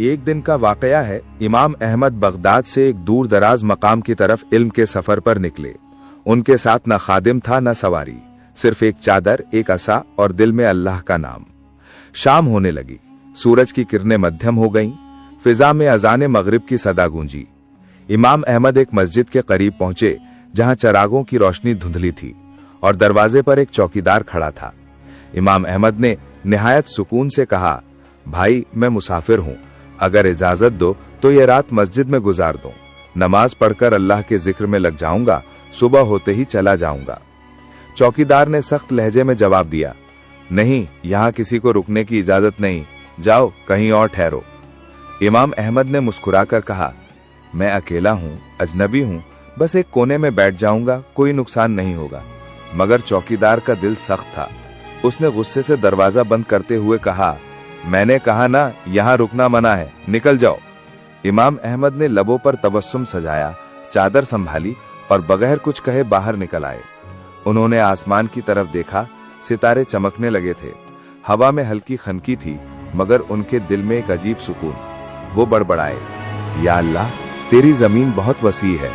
एक दिन का वाकया है। इमाम अहमद बगदाद से एक दूर दराज मकाम की तरफ इल्म के सफर पर निकले। उनके साथ न खादिम था न सवारी, सिर्फ एक चादर, एक असा और दिल में अल्लाह का नाम। शाम होने लगी, सूरज की किरणें मध्यम हो गईं, फिजा में अजान मगरिब की सदा गूंजी। इमाम अहमद एक मस्जिद के करीब पहुंचे जहां चरागों की रोशनी धुंधली थी और दरवाजे पर एक चौकीदार खड़ा था। इमाम अहमद ने निहायत सुकून से कहा, भाई मैं मुसाफिर हूं, अगर इजाजत दो तो ये रात मस्जिद में गुजार दूं। नमाज पढ़कर अल्लाह के जिक्र में लग जाऊंगा, सुबह होते ही चला जाऊंगा। चौकीदार ने सख्त लहजे में जवाब दिया, नहीं, यहाँ किसी को रुकने की इजाजत नहीं, जाओ कहीं और ठहरो। इमाम अहमद ने मुस्कुराकर कहा, मैं अकेला हूँ, अजनबी हूँ, बस एक कोने में बैठ जाऊंगा, कोई नुकसान नहीं होगा। मगर चौकीदार का दिल सख्त था। उसने गुस्से से दरवाजा बंद करते हुए कहा, मैंने कहा ना, यहाँ रुकना मना है, निकल जाओ। इमाम अहमद ने लबों पर तबस्सुम सजाया, चादर संभाली और बगैर कुछ कहे बाहर निकल आए। उन्होंने आसमान की तरफ देखा, सितारे चमकने लगे थे, हवा में हल्की खनकी थी, मगर उनके दिल में एक अजीब सुकून। वो बड़बड़ाए, या अल्लाह, तेरी जमीन बहुत वसी है,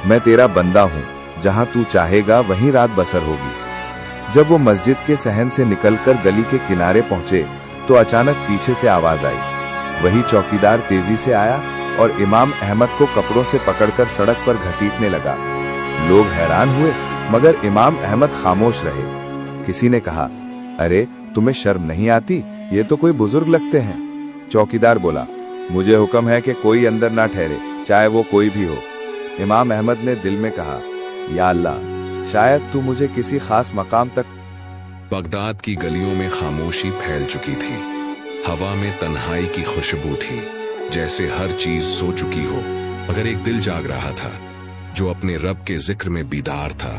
मैं तेरा बंदा हूँ, जहाँ तू चाहेगा वहीं रात बसर होगी। जब वो मस्जिद के सहन से निकलकर गली के किनारे पहुंचे तो अचानक पीछे से आवाज आई। वही चौकीदार तेजी से आया और इमाम अहमद को कपड़ों से पकड़कर सड़क पर घसीटने लगा। लोग हैरान हुए, मगर इमाम अहमद खामोश रहे। किसी ने कहा, अरे तुम्हें शर्म नहीं आती, ये तो कोई बुजुर्ग लगते हैं। चौकीदार बोला, मुझे हुक्म है कि कोई अंदर ना ठहरे, चाहे वो कोई भी हो। इमाम अहमद ने दिल में कहा, या अल्लाह, शायद तू मुझे किसी खास मकाम तक। बगदाद की गलियों में खामोशी फैल चुकी थी, हवा में तन्हाई की खुशबू थी, जैसे हर चीज सो चुकी हो, मगर एक दिल जाग रहा था जो अपने रब के जिक्र में बीदार था।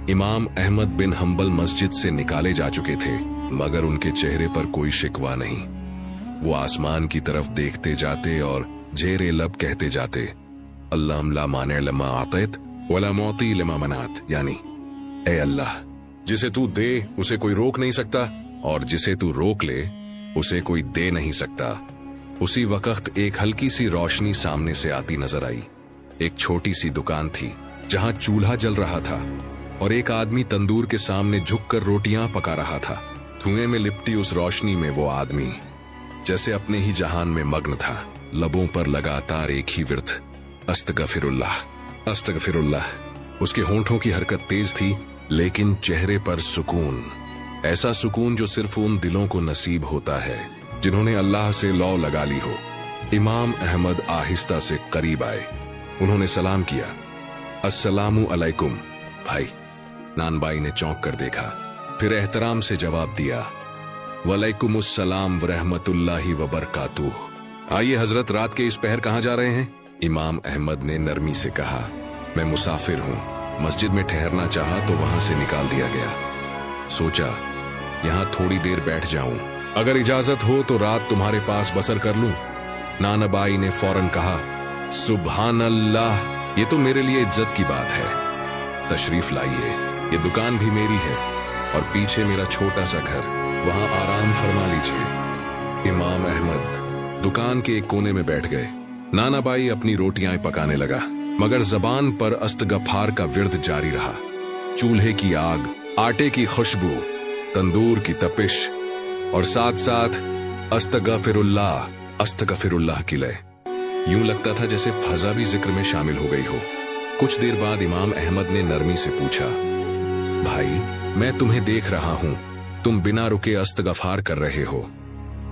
इमाम अहमद बिन हंबल मस्जिद से निकाले जा चुके थे, मगर उनके चेहरे पर कोई शिकवा नहीं। वो आसमान की तरफ देखते जाते और जेरे लब कहते जाते, अल्लाह ला माने लमा आतैत वला मौती लमा मनात, यानी ए अल्लाह, जिसे तू दे उसे कोई रोक नहीं सकता और जिसे तू रोक ले उसे कोई दे नहीं सकता। उसी वक्त एक हल्की सी रोशनी सामने से आती नजर आई। एक छोटी सी दुकान थी जहां चूल्हा जल रहा था और एक आदमी तंदूर के सामने झुककर रोटियां पका रहा था। धुएं में लिपटी उस रोशनी में वो आदमी जैसे अपने ही जहान में मग्न था। लबों पर लगातार एक ही विर्द, अस्तगफिरुल्लाह, अस्तगफिरुल्लाह। उसके होंठों की हरकत तेज थी, लेकिन चेहरे पर सुकून, ऐसा सुकून जो सिर्फ उन दिलों को नसीब होता है जिन्होंने अल्लाह से लौ लगा ली हो। इमाम अहमद आहिस्ता से करीब आए। उन्होंने सलाम किया, अस्सलामु अलैकुम भाई। नानबाई ने चौंक कर देखा, फिर एहतराम से जवाब दिया, वलैकुमुस्सलाम वरहमतुल्लाहि वबरकातुह। आइए हजरत, रात के इस पहर कहाँ जा रहे हैं? इमाम अहमद ने नरमी से कहा, मैं मुसाफिर हूँ, मस्जिद में ठहरना चाहा तो वहां से निकाल दिया गया। सोचा यहाँ थोड़ी देर बैठ जाऊं, अगर इजाजत हो तो रात तुम्हारे पास बसर कर लूं। नानाबाई ने फौरन कहा, सुभान अल्लाह, ये तो मेरे लिए इज्जत की बात है। तशरीफ लाइए, ये दुकान भी मेरी है और पीछे मेरा छोटा सा घर, वहां आराम फरमा लीजिए। इमाम अहमद दुकान के एक कोने में बैठ गए। नानाबाई अपनी रोटियां पकाने लगा, मगर जबान पर अस्तगफार का विर्द जारी रहा। चूल्हे की आग, आटे की खुशबू, तंदूर की तपिश और साथ साथ अस्तगफिरुल्लाह, अस्तगफिरुल्लाह की लय। यूं लगता था जैसे फजा भी जिक्र में शामिल हो गई हो। कुछ देर बाद इमाम अहमद ने नरमी से पूछा, भाई मैं तुम्हें देख रहा हूं, तुम बिना रुके अस्तगफार कर रहे हो,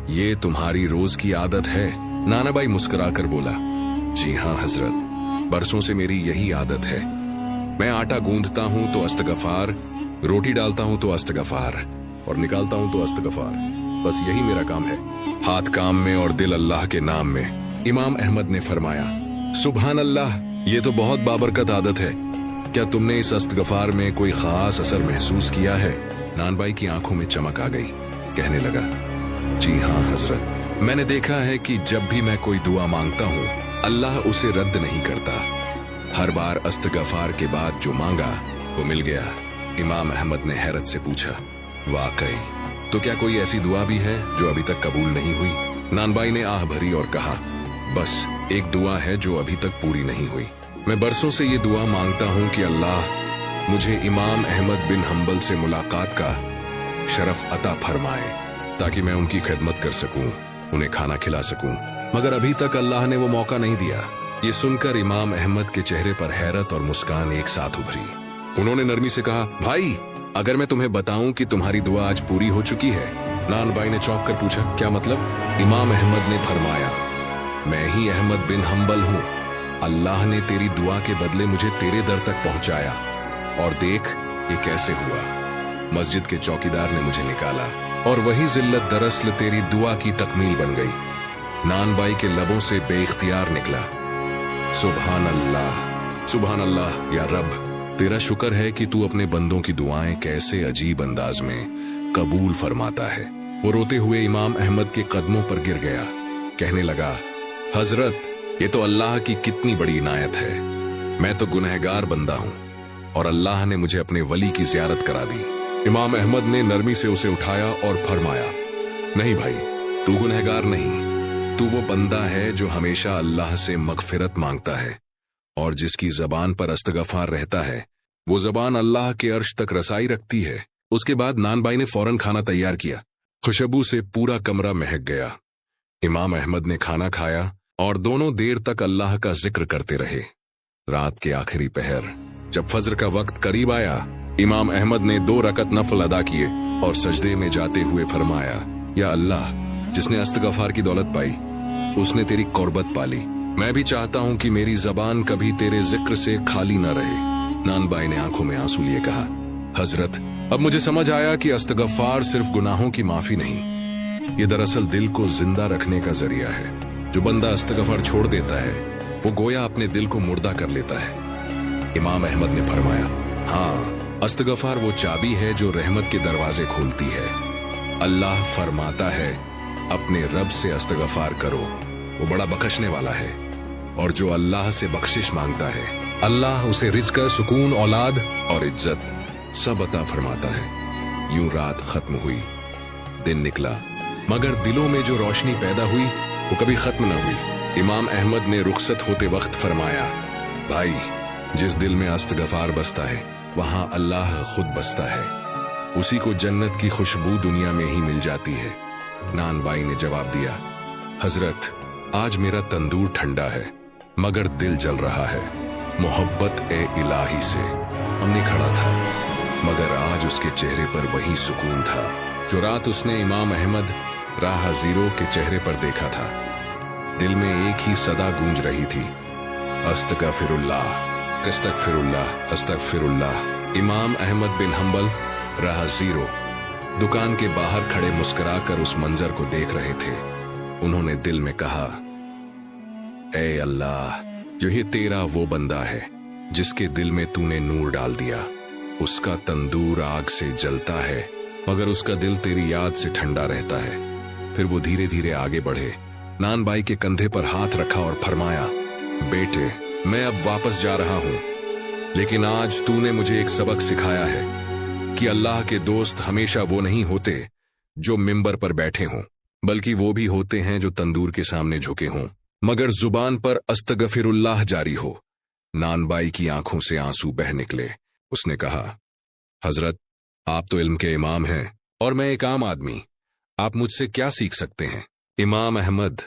ये तुम्हारी रोज की आदत है? नानाबाई मुस्कुराकर बोला, जी हाँ हजरत, बरसों से मेरी यही आदत है। मैं आटा गूंदता हूं तो अस्तगफार, रोटी डालता हूं तो अस्तगफार और निकालता हूं तो अस्तगफार, बस यही मेरा काम है। हाथ काम में और दिल अल्लाह के नाम में। इमाम अहमद ने फरमाया, सुभान अल्लाह, ये तो बहुत बाबरकत आदत है। क्या तुमने इस अस्तगफार में कोई खास असर महसूस किया है? नानबाई की आंखों में चमक आ गई। कहने लगा, जी हाँ हजरत, मैंने देखा है कि जब भी मैं कोई दुआ मांगता हूँ अल्लाह उसे रद्द नहीं करता। हर बार अस्तगफार के बाद जो मांगा वो मिल गया। इमाम अहमद ने हैरत से पूछा, वाकई? तो क्या कोई ऐसी दुआ भी है जो अभी तक कबूल नहीं हुई? नानबाई ने आह भरी और कहा, बस एक दुआ है जो अभी तक पूरी नहीं हुई। मैं बरसों से ये दुआ मांगता हूँ कि अल्लाह मुझे इमाम अहमद बिन हंबल से मुलाकात का शरफ अता फरमाए, ताकि मैं उनकी खिदमत कर सकूं, उन्हें खाना खिला सकूं, मगर अभी तक अल्लाह ने वो मौका नहीं दिया। ये सुनकर इमाम अहमद के चेहरे पर हैरत और मुस्कान एक साथ उभरी। उन्होंने नरमी से कहा, भाई, अगर मैं तुम्हें बताऊं कि तुम्हारी दुआ आज पूरी हो चुकी है। नानबाई ने चौंक कर पूछा, क्या मतलब? इमाम अहमद ने फरमाया, मैं ही अहमद बिन हंबल हूँ। अल्लाह ने तेरी दुआ के बदले मुझे तेरे दर तक पहुंचाया, और देख ये कैसे हुआ। मस्जिद के चौकीदार ने मुझे निकाला, और वही जिल्लत दरअसल तेरी दुआ की तकमील बन गई। नानबाई के लबों से बेइख्तियार निकला, सुभान अल्लाह, सुभान अल्लाह, या रब, तेरा शुक्र है कि तू अपने बंदों की दुआएं कैसे अजीब अंदाज में कबूल फरमाता है। वो रोते हुए इमाम अहमद के कदमों पर गिर गया, कहने लगा, हजरत, ये तो अल्लाह की कितनी बड़ी इनायत है। मैं तो गुनहगार बंदा हूँ, और अल्लाह ने मुझे अपने वली की ज़ियारत करा दी। इमाम अहमद ने नरमी से उसे उठाया और फरमाया, नहीं भाई, तू गुनहगार नहीं, तू वो बंदा है जो हमेशा अल्लाह से मगफिरत मांगता है, और जिसकी जबान पर इस्तगफार रहता है, वो जबान अल्लाह के अर्श तक रसाई रखती है। उसके बाद नानबाई ने फौरन खाना तैयार किया। खुशबू से पूरा कमरा महक गया। इमाम अहमद ने खाना खाया और दोनों देर तक अल्लाह का जिक्र करते रहे। रात के आखिरी पहर जब फज्र का वक्त करीब आया, इमाम अहमद ने 2 रकत नफल अदा किए और सजदे में जाते हुए फरमाया, या अल्लाह, जिसने इस्तगफार की दौलत पाई, उसने तेरी कुर्बत पाली। मैं भी चाहता हूँ कि मेरी जबान कभी तेरे जिक्र से खाली न रहे। नानबाई ने आंखों में आंसू लिए कहा, हजरत, अब मुझे समझ आया कि इस्तगफार सिर्फ गुनाहों की माफी नहीं, ये दरअसल दिल को जिंदा रखने का जरिया है। जो बंदा इस्तगफार छोड़ देता है, वो गोया अपने दिल को मुर्दा कर लेता है। इमाम अहमद ने फरमाया, हाँ, इस्तगफार वो चाबी है जो रहमत के दरवाजे खोलती है। अल्लाह फरमाता है, अपने रब से इस्तगफार करो, वो बड़ा बख्शने वाला है, और जो अल्लाह से बख्शिश मांगता है, अल्लाह उसे रिज़्क़, सुकून, औलाद और इज्जत सब अता फरमाता है। यूं रात खत्म हुई, दिन निकला, मगर दिलों में जो रोशनी पैदा हुई वो कभी खत्म न हुई। इमाम अहमद ने रुखसत होते वक्त फरमाया, भाई, जिस दिल में इस्तगफार बसता है, वहां अल्लाह खुद बसता है। उसी को जन्नत की खुशबू दुनिया में ही मिल जाती है। नानबाई ने जवाब दिया, हजरत, आज मेरा तंदूर ठंडा है, मगर दिल जल रहा है। मोहब्बत ए इलाही से हमने खड़ा था, मगर आज उसके चेहरे पर वही सुकून था जो रात उसने इमाम अहमद राह जीरो के चेहरे पर देखा था। दिल में एक ही सदा गूंज रही थी, अस्तगफिरुल्लाह, अस्तगफिरुल्लाह, अस्तगफिरुल्लाह। इमाम अहमद बिन हंबल राह जीरो दुकान के बाहर खड़े मुस्कुराकर उस मंजर को देख रहे थे। उन्होंने दिल में कहा, ए अल्लाह, जो ये तेरा वो बंदा है जिसके दिल में तूने नूर डाल दिया। उसका तंदूर आग से जलता है, मगर उसका दिल तेरी याद से ठंडा रहता है। फिर वो धीरे धीरे आगे बढ़े, नानबाई के कंधे पर हाथ रखा और फरमाया, बेटे, मैं अब वापस जा रहा हूं, लेकिन आज तूने मुझे एक सबक सिखाया है कि अल्लाह के दोस्त हमेशा वो नहीं होते जो मिंबर पर बैठे हों, बल्कि वो भी होते हैं जो तंदूर के सामने झुके हों, मगर जुबान पर अस्तगफिरुल्लाह जारी हो। नानबाई की आंखों से आंसू बह निकले। उसने कहा, हजरत, आप तो इल्म के इमाम हैं और मैं एक आम आदमी, आप मुझसे क्या सीख सकते हैं? इमाम अहमद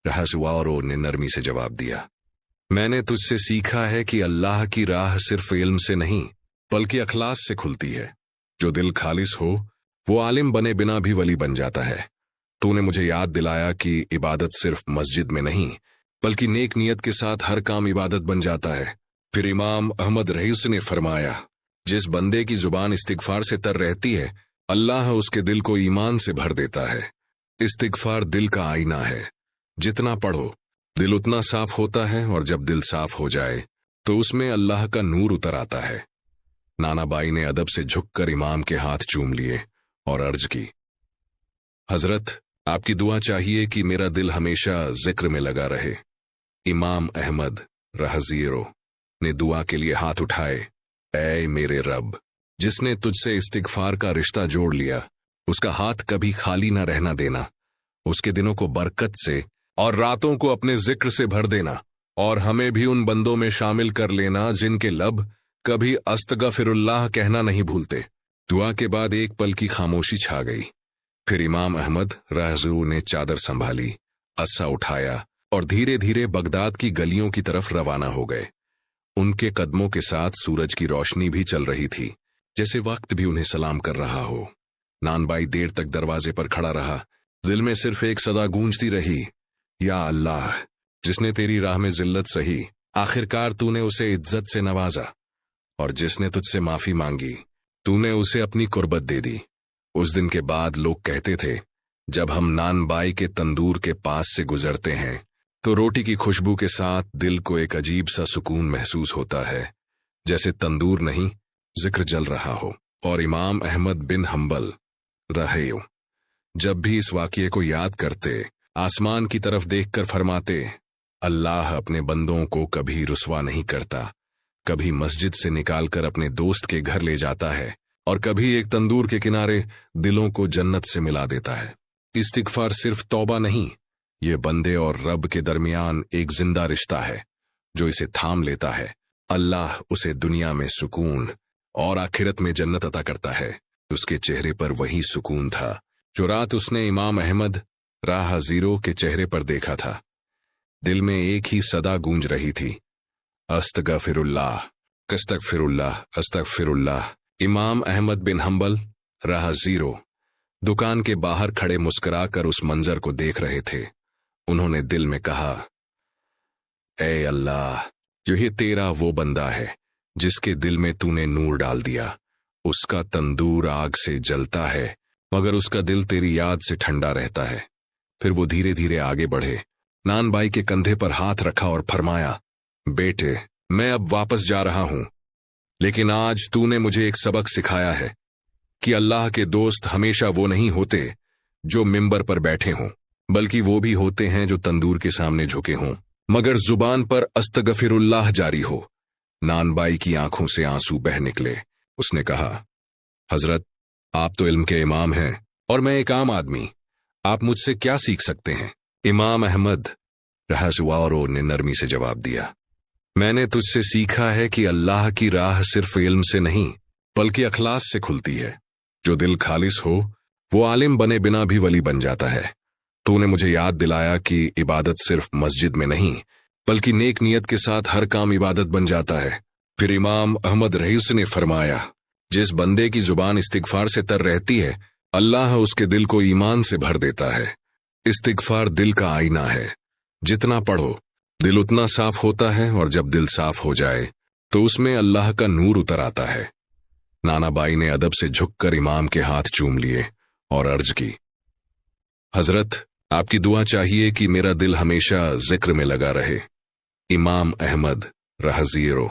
रहसवारो ने नरमी से जवाब दिया, मैंने तुझसे सीखा है कि अल्लाह की राह सिर्फ इल्म से नहीं बल्कि अखलास से खुलती है। जो दिल खालिस हो वो आलिम बने बिना भी वली बन जाता है। तूने मुझे याद दिलाया कि इबादत सिर्फ मस्जिद में नहीं बल्कि नेक नियत के साथ हर काम इबादत बन जाता है। फिर इमाम अहमद रईस ने फरमाया, जिस बंदे की जुबान इस्तिगफार से तर रहती है, अल्लाह उसके दिल को ईमान से भर देता है। इस्तिगफार दिल का आईना है, जितना पढ़ो दिल उतना साफ होता है, और जब दिल साफ हो जाए तो उसमें अल्लाह का नूर उतर आता है। नानाबाई ने अदब से झुककर इमाम के हाथ चूम लिए और अर्ज की, हजरत, आपकी दुआ चाहिए कि मेरा दिल हमेशा जिक्र में लगा रहे। इमाम अहमद रहज़ीरो ने दुआ के लिए हाथ उठाए। ऐ मेरे रब, जिसने तुझसे इस्तिगफार का रिश्ता जोड़ लिया, उसका हाथ कभी खाली न रहना देना, उसके दिनों को बरकत से और रातों को अपने जिक्र से भर देना, और हमें भी उन बंदों में शामिल कर लेना जिनके लब कभी अस्तगफिरुल्लाह कहना नहीं भूलते। दुआ के बाद एक पल की खामोशी छा गई। फिर इमाम अहमद राहज़ूर ने चादर संभाली, अस्सा उठाया और धीरे धीरे बगदाद की गलियों की तरफ रवाना हो गए। उनके कदमों के साथ सूरज की रोशनी भी चल रही थी, जैसे वक्त भी उन्हें सलाम कर रहा हो। नानबाई देर तक दरवाजे पर खड़ा रहा। दिल में सिर्फ एक सदा गूंजती रही, या अल्लाह, जिसने तेरी राह में जिल्लत सही, आखिरकार तूने उसे इज्जत से नवाजा, और जिसने तुझसे माफी मांगी, तूने उसे अपनी कुर्बत दे दी। उस दिन के बाद लोग कहते थे, जब हम नानबाई के तंदूर के पास से गुजरते हैं तो रोटी की खुशबू के साथ दिल को एक अजीब सा सुकून महसूस होता है, जैसे तंदूर नहीं, जिक्र जल रहा हो। और इमाम अहमद बिन हंबल रहे जब भी इस वाक़ये को याद करते, आसमान की तरफ देखकर फरमाते, अल्लाह अपने बंदों को कभी रुसवा नहीं करता, कभी मस्जिद से निकालकर अपने दोस्त के घर ले जाता है, और कभी एक तंदूर के किनारे दिलों को जन्नत से मिला देता है। इस्तिगफार सिर्फ तौबा नहीं, ये बंदे और रब के दरमियान एक जिंदा रिश्ता है। जो इसे थाम लेता है, अल्लाह उसे दुनिया में सुकून और आखिरत में जन्नत अता करता है। उसके चेहरे पर वही सुकून था जो रात उसने इमाम अहमद राहज़ीरो के चेहरे पर देखा था। दिल में एक ही सदा गूंज रही थी, अस्तगफिरुल्लाह, अस्तगफिरुल्लाह, अस्तगफिरुल्लाह। इमाम अहमद बिन हंबल राहज़ीरो दुकान के बाहर खड़े मुस्कुराकर उस मंजर को देख रहे थे। उन्होंने दिल में कहा, ए अल्लाह, जो ये तेरा वो बंदा है जिसके दिल में तूने नूर डाल दिया। उसका तंदूर आग से जलता है, मगर उसका दिल तेरी याद से ठंडा रहता है। फिर वो धीरे धीरे आगे बढ़े, नानबाई के कंधे पर हाथ रखा और फरमाया, बेटे, मैं अब वापस जा रहा हूं, लेकिन आज तूने मुझे एक सबक सिखाया है कि अल्लाह के दोस्त हमेशा वो नहीं होते जो मिंबर पर बैठे हों, बल्कि वो भी होते हैं जो तंदूर के सामने झुके हों, मगर जुबान पर अस्तगफिरुल्लाह जारी हो। नानबाई की आंखों से आंसू बह निकले। उसने कहा, हजरत, आप तो इल्म के इमाम हैं और मैं एक आम आदमी, आप मुझसे क्या सीख सकते हैं? इमाम अहमद राहज़ूरो ने नरमी से जवाब दिया, मैंने तुझसे सीखा है कि अल्लाह की राह सिर्फ इल्म से नहीं बल्कि अखलास से खुलती है। जो दिल खालिस हो वो आलिम बने बिना भी वली बन जाता है। तूने मुझे याद दिलाया कि इबादत सिर्फ मस्जिद में नहीं बल्कि नेक नियत के साथ हर काम इबादत बन जाता है। फिर इमाम अहमद रईस ने फरमाया, जिस बंदे की जुबान इस्तिगफार से तर रहती है, अल्लाह उसके दिल को ईमान से भर देता है। इस्तिगफार दिल का आईना है, जितना पढ़ो दिल उतना साफ होता है, और जब दिल साफ हो जाए तो उसमें अल्लाह का नूर उतर आता है। नानाबाई ने अदब से झुककर इमाम के हाथ चूम लिए और अर्ज की, हजरत, आपकी दुआ चाहिए कि मेरा दिल हमेशा जिक्र में लगा रहे। इमाम अहमद राहज़ीरो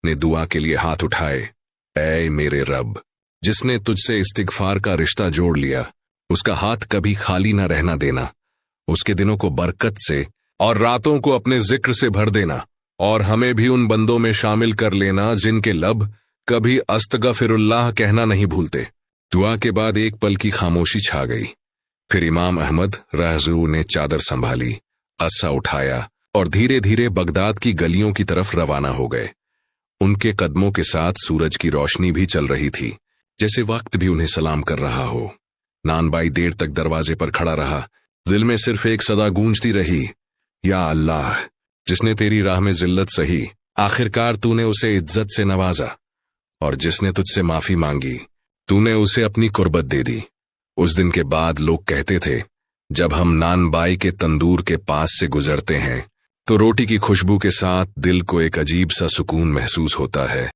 ने दुआ के लिए हाथ उठाए। ऐ मेरे रब, जिसने तुझसे इस्तिगफार का रिश्ता जोड़ लिया, उसका हाथ कभी खाली न रहना देना, उसके दिनों को बरकत से और रातों को अपने जिक्र से भर देना, और हमें भी उन बंदों में शामिल कर लेना जिनके लब कभी अस्तगफिरुल्लाह कहना नहीं भूलते। दुआ के बाद एक पल की खामोशी छा गई। फिर इमाम अहमद राहज़ूर ने चादर संभाली, अस्सा उठाया और धीरे धीरे बगदाद की गलियों की तरफ रवाना हो गए। उनके कदमों के साथ सूरज की रोशनी भी चल रही थी, जैसे वक्त भी उन्हें सलाम कर रहा हो। नानबाई देर तक दरवाजे पर खड़ा रहा। दिल में सिर्फ एक सदा गूंजती रही, या अल्लाह, जिसने तेरी राह में जिल्लत सही, आखिरकार तूने उसे इज्जत से नवाजा, और जिसने तुझसे माफी मांगी, तूने उसे अपनी कुर्बत दे दी। उस दिन के बाद लोग कहते थे, जब हम नानबाई के तंदूर के पास से गुजरते हैं तो रोटी की खुशबू के साथ दिल को एक अजीब सा सुकून महसूस होता है।